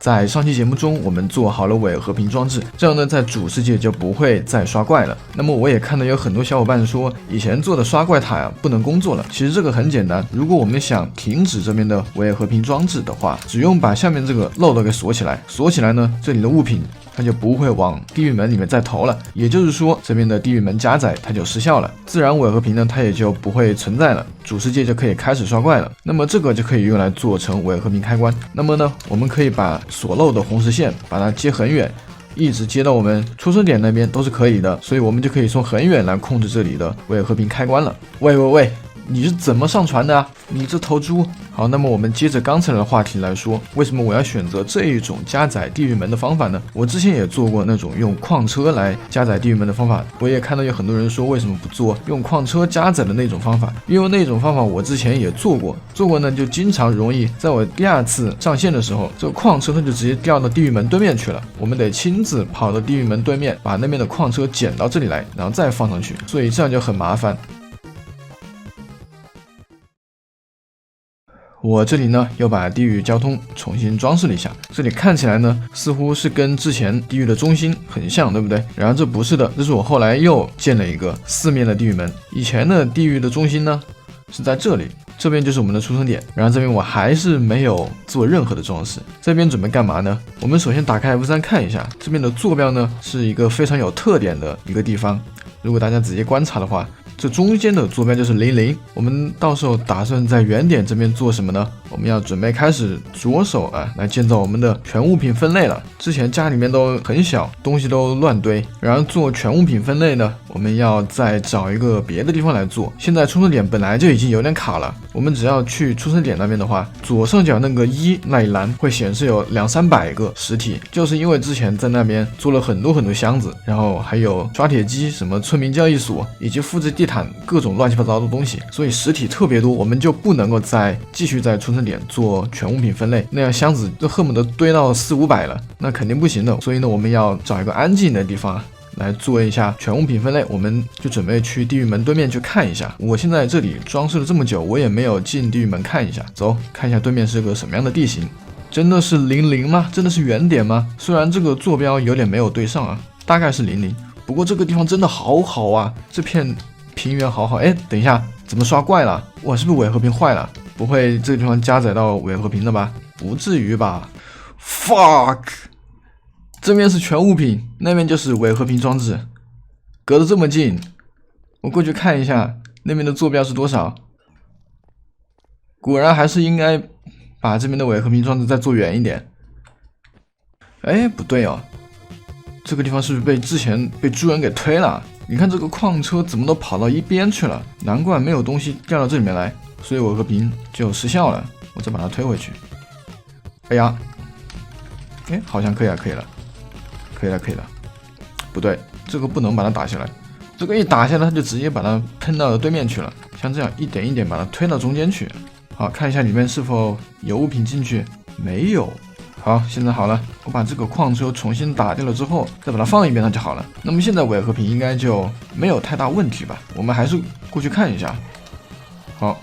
在上期节目中，我们做好了伪和平装置，这样呢，在主世界就不会再刷怪了。那么我也看到有很多小伙伴说，以前做的刷怪塔呀不能工作了。其实这个很简单，如果我们想停止这边的伪和平装置的话，只用把下面这个漏斗给锁起来。锁起来呢，这里的物品它就不会往地狱门里面再投了。也就是说，这边的地狱门加载它就失效了，自然伪和平呢它也就不会存在了，主世界就可以开始刷怪了。那么这个就可以用来做成伪和平开关。那么呢，我们可以把锁漏的红实线把它接很远，一直接到我们出生点那边都是可以的，所以我们就可以从很远来控制这里的伪和平开关了。喂，你是怎么上传的啊？你这头猪！好，那么我们接着刚才的话题来说，为什么我要选择这一种加载地狱门的方法呢？我之前也做过那种用矿车来加载地狱门的方法，我也看到有很多人说为什么不做用矿车加载的那种方法，因为那种方法我之前也做过呢，就经常容易在我第二次上线的时候，这个矿车它就直接掉到地狱门对面去了，我们得亲自跑到地狱门对面，把那边的矿车捡到这里来，然后再放上去，所以这样就很麻烦。我这里呢又把地狱交通重新装饰了一下，这里看起来呢似乎是跟之前地狱的中心很像，对不对？然而这不是的，这是我后来又建了一个四面的地狱门。以前的地狱的中心呢是在这里，这边就是我们的出生点，然后这边我还是没有做任何的装饰。这边准备干嘛呢？我们首先打开 F3 看一下，这边的坐标呢是一个非常有特点的一个地方，如果大家仔细观察的话，这中间的坐标就是00，我们到时候打算在原点这边做什么呢？我们要准备开始着手来建造我们的全物品分类了。之前家里面都很小，东西都乱堆，然后做全物品分类呢，我们要再找一个别的地方来做。现在出生点本来就已经有点卡了，我们只要去出生点那边的话，左上角那个1那一栏会显示有200-300个实体，就是因为之前在那边做了很多箱子，然后还有刷铁机、什么村民交易所以及复制地毯各种乱七八糟的东西，所以实体特别多，我们就不能够再继续在出生点做全物品分类，那样箱子就恨不得堆到400-500了，那肯定不行的。所以呢，我们要找一个安静的地方来做一下全物品分类。我们就准备去地狱门对面去看一下。我现在这里装饰了这么久，我也没有进地狱门看一下，走，看一下对面是个什么样的地形。真的是00吗？真的是原点吗？虽然这个坐标有点没有对上大概是00，不过这个地方真的好好啊，这片平原好好。等一下，怎么刷怪了？哇，是不是伪和平坏了？不会这个地方加载到伪和平的吧？不至于吧 ？Fuck！ 这边是全物品，那边就是伪和平装置，隔得这么近，我过去看一下那边的坐标是多少。果然还是应该把这边的伪和平装置再做远一点。不对哦，这个地方是不是之前被猪人给推了？你看这个矿车怎么都跑到一边去了，难怪没有东西掉到这里面来，所以伪和平就失效了。我再把它推回去。好像可以了，可以了。不对，这个不能把它打下来，这个一打下来它就直接把它喷到对面去了。像这样一点一点把它推到中间去。好，看一下里面是否有物品进去，没有。好，现在好了，我把这个矿车重新打掉了之后，再把它放一遍，它就好了。那么现在伪和平应该就没有太大问题吧？我们还是过去看一下。好，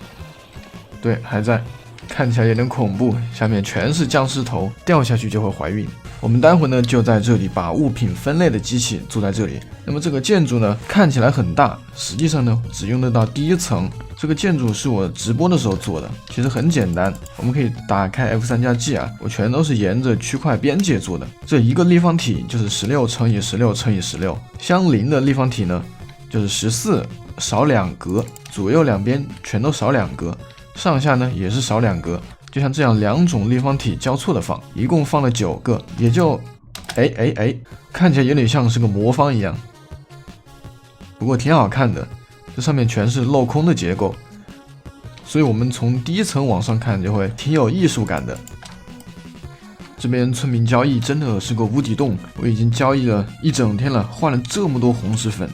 对，还在，看起来有点恐怖，下面全是僵尸头，掉下去就会怀孕。我们待会呢就在这里把物品分类的机器做在这里。那么这个建筑呢看起来很大，实际上呢只用得到第一层。这个建筑是我直播的时候做的，其实很简单。我们可以打开 F3+G 我全都是沿着区块边界做的。这一个立方体就是16×16×16，相邻的立方体呢就是14少2格，左右两边全都少2格，上下呢也是少2格。就像这样2种立方体交错的放，一共放了9个，也就看起来有点像是个魔方一样，不过挺好看的。这上面全是镂空的结构，所以我们从第一层往上看就会挺有艺术感的。这边村民交易真的是个无底洞，我已经交易了一整天了，换了这么多红石粉，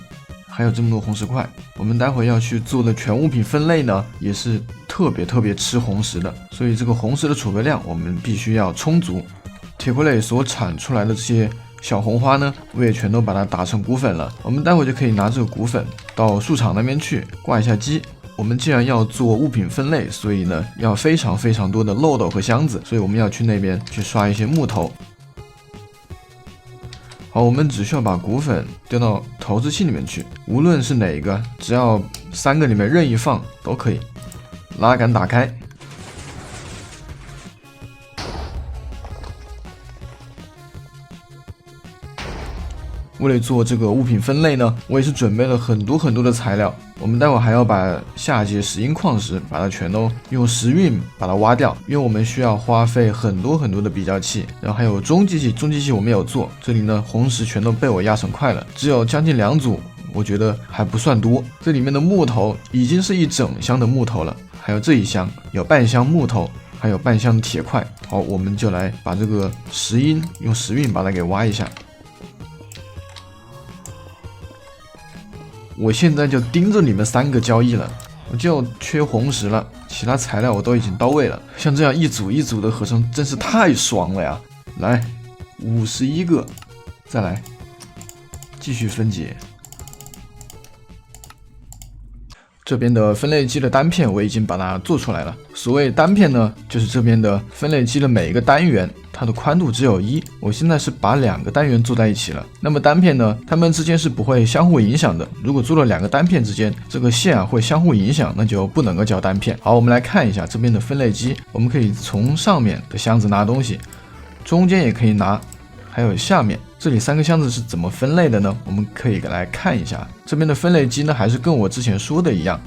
还有这么多红石块。我们待会要去做的全物品分类呢，也是特别吃红石的，所以这个红石的储备量我们必须要充足。铁傀儡所产出来的这些小红花呢，我也全都把它打成骨粉了。我们待会就可以拿这个骨粉到树场那边去挂一下机，我们既然要做物品分类，所以呢要非常非常多的漏斗和箱子，所以我们要去那边去刷一些木头。好，我们只需要把骨粉丢到投掷器里面去，无论是哪一个，只要3个里面任意放都可以。拉杆打开。为了做这个物品分类呢，我也是准备了很多的材料。我们待会还要把下阶石英矿石把它全都用石运把它挖掉，因为我们需要花费很多的比较器，然后还有中继器我们有做。这里呢红石全都被我压成块了，只有将近2组，我觉得还不算多。这里面的木头已经是一整箱的木头了，还有这一箱有半箱木头，还有半箱铁块。好，我们就来把这个石英用石运把它给挖一下。我现在就盯着你们3个交易了，我就缺红石了，其他材料我都已经到位了。像这样一组一组的合成真是太爽了呀！来，51个，再来，继续分解。这边的分类机的单片我已经把它做出来了。所谓单片呢，就是这边的分类机的每一个单元，它的宽度只有1。我现在是把2个单元做在一起了。那么单片呢，它们之间是不会相互影响的。如果做了2个单片之间，这个线啊会相互影响，那就不能够叫单片。好，我们来看一下这边的分类机，我们可以从上面的箱子拿东西，中间也可以拿，还有下面。这里3个箱子是怎么分类的呢？我们可以来看一下。这边的分类机呢，还是跟我之前说的一样，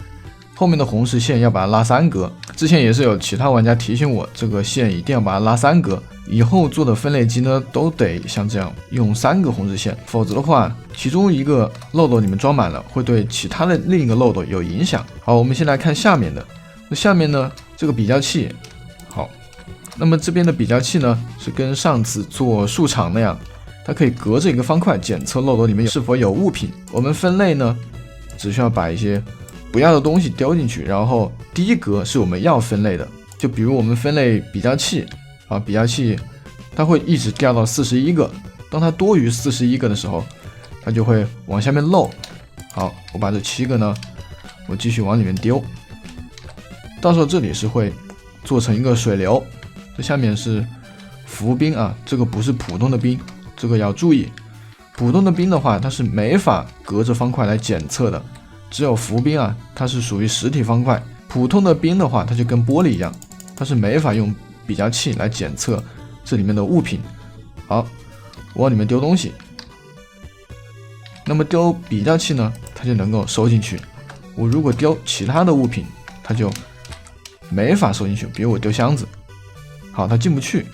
后面的红石线要把它拉3格。之前也是有其他玩家提醒我，这个线一定要把它拉3格。以后做的分类机呢，都得像这样用3个红石线，否则的话，其中一个漏斗里面装满了，会对其他的另一个漏斗有影响。好，我们先来看下面的。那下面呢，这个比较器，好，那么这边的比较器呢，是跟上次做树场那样。它可以隔着一个方块检测漏斗里面是否有物品。我们分类呢，只需要把一些不要的东西丢进去，然后第一格是我们要分类的。就比如我们分类比较器啊，比较器它会一直掉到41个，当它多于41个的时候，它就会往下面漏。好，我把这7个呢，我继续往里面丢，到时候这里是会做成一个水流，这下面是浮冰啊，这个不是普通的冰。这个要注意，普通的冰的话，它是没法隔着方块来检测的，只有浮冰啊，它是属于实体方块。普通的冰的话，它就跟玻璃一样，它是没法用比较器来检测这里面的物品。好，我往里面丢东西，那么丢比较器呢，它就能够收进去。我如果丢其他的物品，它就没法收进去，比如我丢箱子，好，它进不去。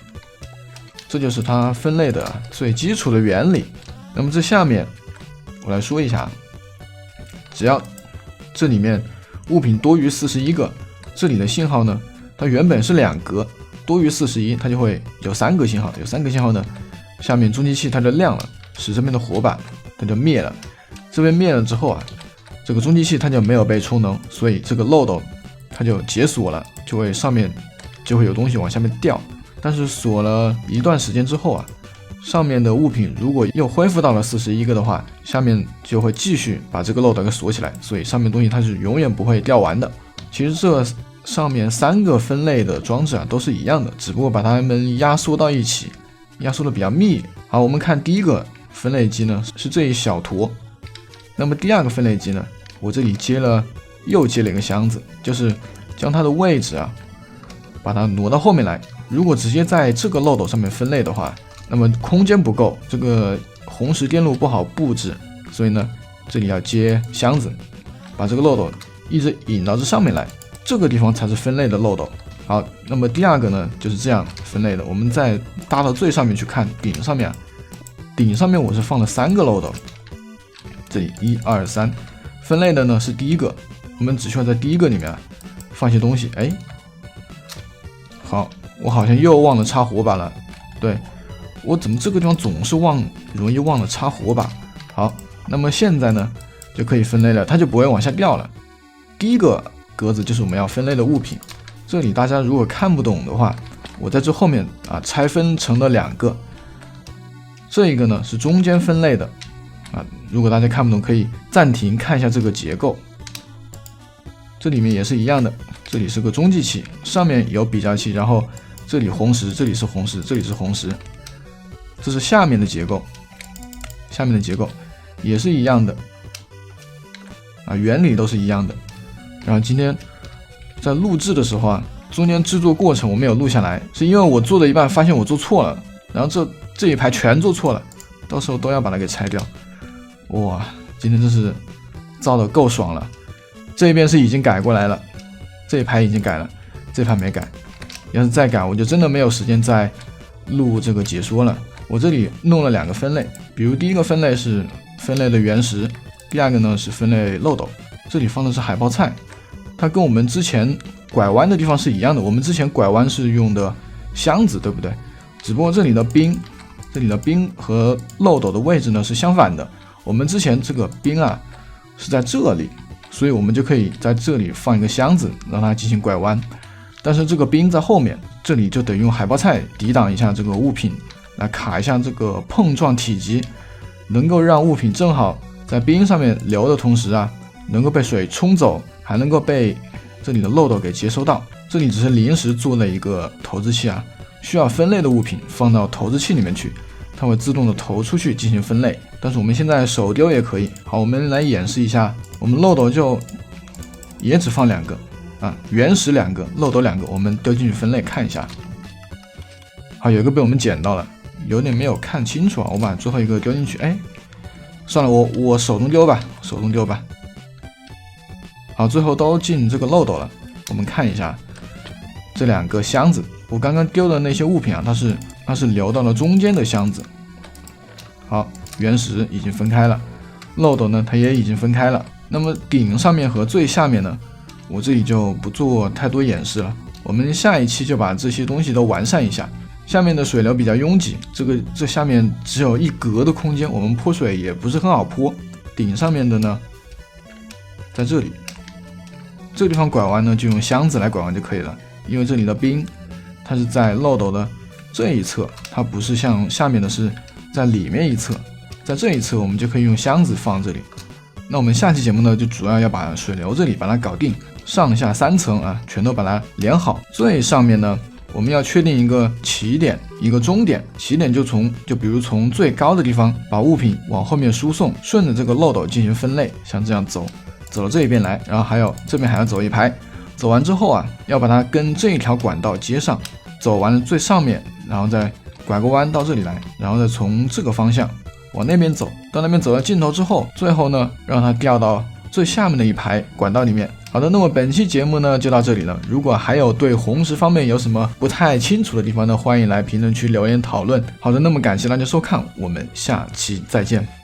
这就是它分类的最基础的原理。那么这下面我来说一下，只要这里面物品多于41个，这里的信号呢，它原本是2格，多于41，它就会有3个信号，有3个信号呢，下面中继器它就亮了，使这边的火把它就灭了。这边灭了之后啊，这个中继器它就没有被充能，所以这个漏斗它就解锁了，就会上面就会有东西往下面掉。但是锁了一段时间之后啊，上面的物品如果又恢复到了41个的话，下面就会继续把这个漏斗给锁起来，所以上面东西它是永远不会掉完的。其实这上面3个分类的装置啊都是一样的，只不过把它们压缩到一起，压缩的比较密。好，我们看第一个分类机呢是这一小坨，那么第2个分类机呢，我这里又接了一个箱子，就是将它的位置啊把它挪到后面来。如果直接在这个漏斗上面分类的话，那么空间不够，这个红石电路不好布置，所以呢，这里要接箱子，把这个漏斗一直引到这上面来，这个地方才是分类的漏斗。好，那么第2个呢就是这样分类的。我们再搭到最上面去看，顶上面我是放了3个漏斗，这里1、2、3，分类的呢是第1个，我们只需要在第1个里面放些东西。哎，好。我好像又忘了插火把了，对，我怎么这个地方总是容易忘了插火把。好，那么现在呢就可以分类了，它就不会往下掉了。第1个格子就是我们要分类的物品，这里大家如果看不懂的话，我在这后面啊拆分成了2个，这一个呢是中间分类的啊，如果大家看不懂可以暂停看一下这个结构。这里面也是一样的，这里是个中继器，上面有比较器，然后这里红石，这里是红石，这里是红石，这是下面的结构，下面的结构也是一样的啊，原理都是一样的。然后今天在录制的时候啊，中间制作过程我没有录下来，是因为我做的一半发现我做错了，然后这一排全做错了，到时候都要把它给拆掉。哇，今天真是造的够爽了。这边是已经改过来了，这一排已经改了，这排没改。要是再改，我就真的没有时间再录这个解说了。我这里弄了2个分类，比如第一个分类是分类的原石，第二个呢是分类漏斗。这里放的是海报菜，它跟我们之前拐弯的地方是一样的。我们之前拐弯是用的箱子，对不对？只不过这里的冰和漏斗的位置呢是相反的。我们之前这个冰啊是在这里，所以我们就可以在这里放一个箱子，让它进行拐弯。但是这个冰在后面，这里就得用海报菜抵挡一下这个物品，来卡一下这个碰撞体积，能够让物品正好在冰上面流的同时啊，能够被水冲走，还能够被这里的漏斗给接收到。这里只是临时做了一个投掷器啊，需要分类的物品放到投掷器里面去，它会自动的投出去进行分类。但是我们现在手丢也可以。好，我们来演示一下，我们漏斗就也只放2个啊，原石2个，漏斗2个，我们丢进去分类看一下。好，有一个被我们捡到了，有点没有看清楚啊，我把最后一个丢进去。哎，算了，我手动丢吧，手动丢吧。好，最后都进这个漏斗了。我们看一下这2个箱子，我刚刚丢的那些物品啊，它是流到了中间的箱子。好，原石已经分开了，漏斗呢它也已经分开了。那么顶上面和最下面呢，我这里就不做太多演示了。我们下一期就把这些东西都完善一下。下面的水流比较拥挤，这下面只有1格的空间，我们泼水也不是很好泼。顶上面的呢，在这里，这个地方拐弯呢就用箱子来拐弯就可以了，因为这里的冰它是在漏斗的这一侧，它不是像下面的是在里面一侧，在这一侧我们就可以用箱子放这里。那我们下期节目呢，就主要要把水流这里把它搞定，上下3层啊，全都把它连好。最上面呢，我们要确定一个起点，一个终点。起点就比如从最高的地方把物品往后面输送，顺着这个漏斗进行分类，像这样走到这一边来，然后还有这边还要走一排。走完之后啊，要把它跟这一条管道接上，走完了最上面，然后再拐个弯到这里来，然后再从这个方向往那边走，到那边走到尽头之后，最后呢让它掉到最下面的一排管道里面。好的，那么本期节目呢就到这里了。如果还有对红石方面有什么不太清楚的地方呢，欢迎来评论区留言讨论。好的，那么感谢大家收看，我们下期再见。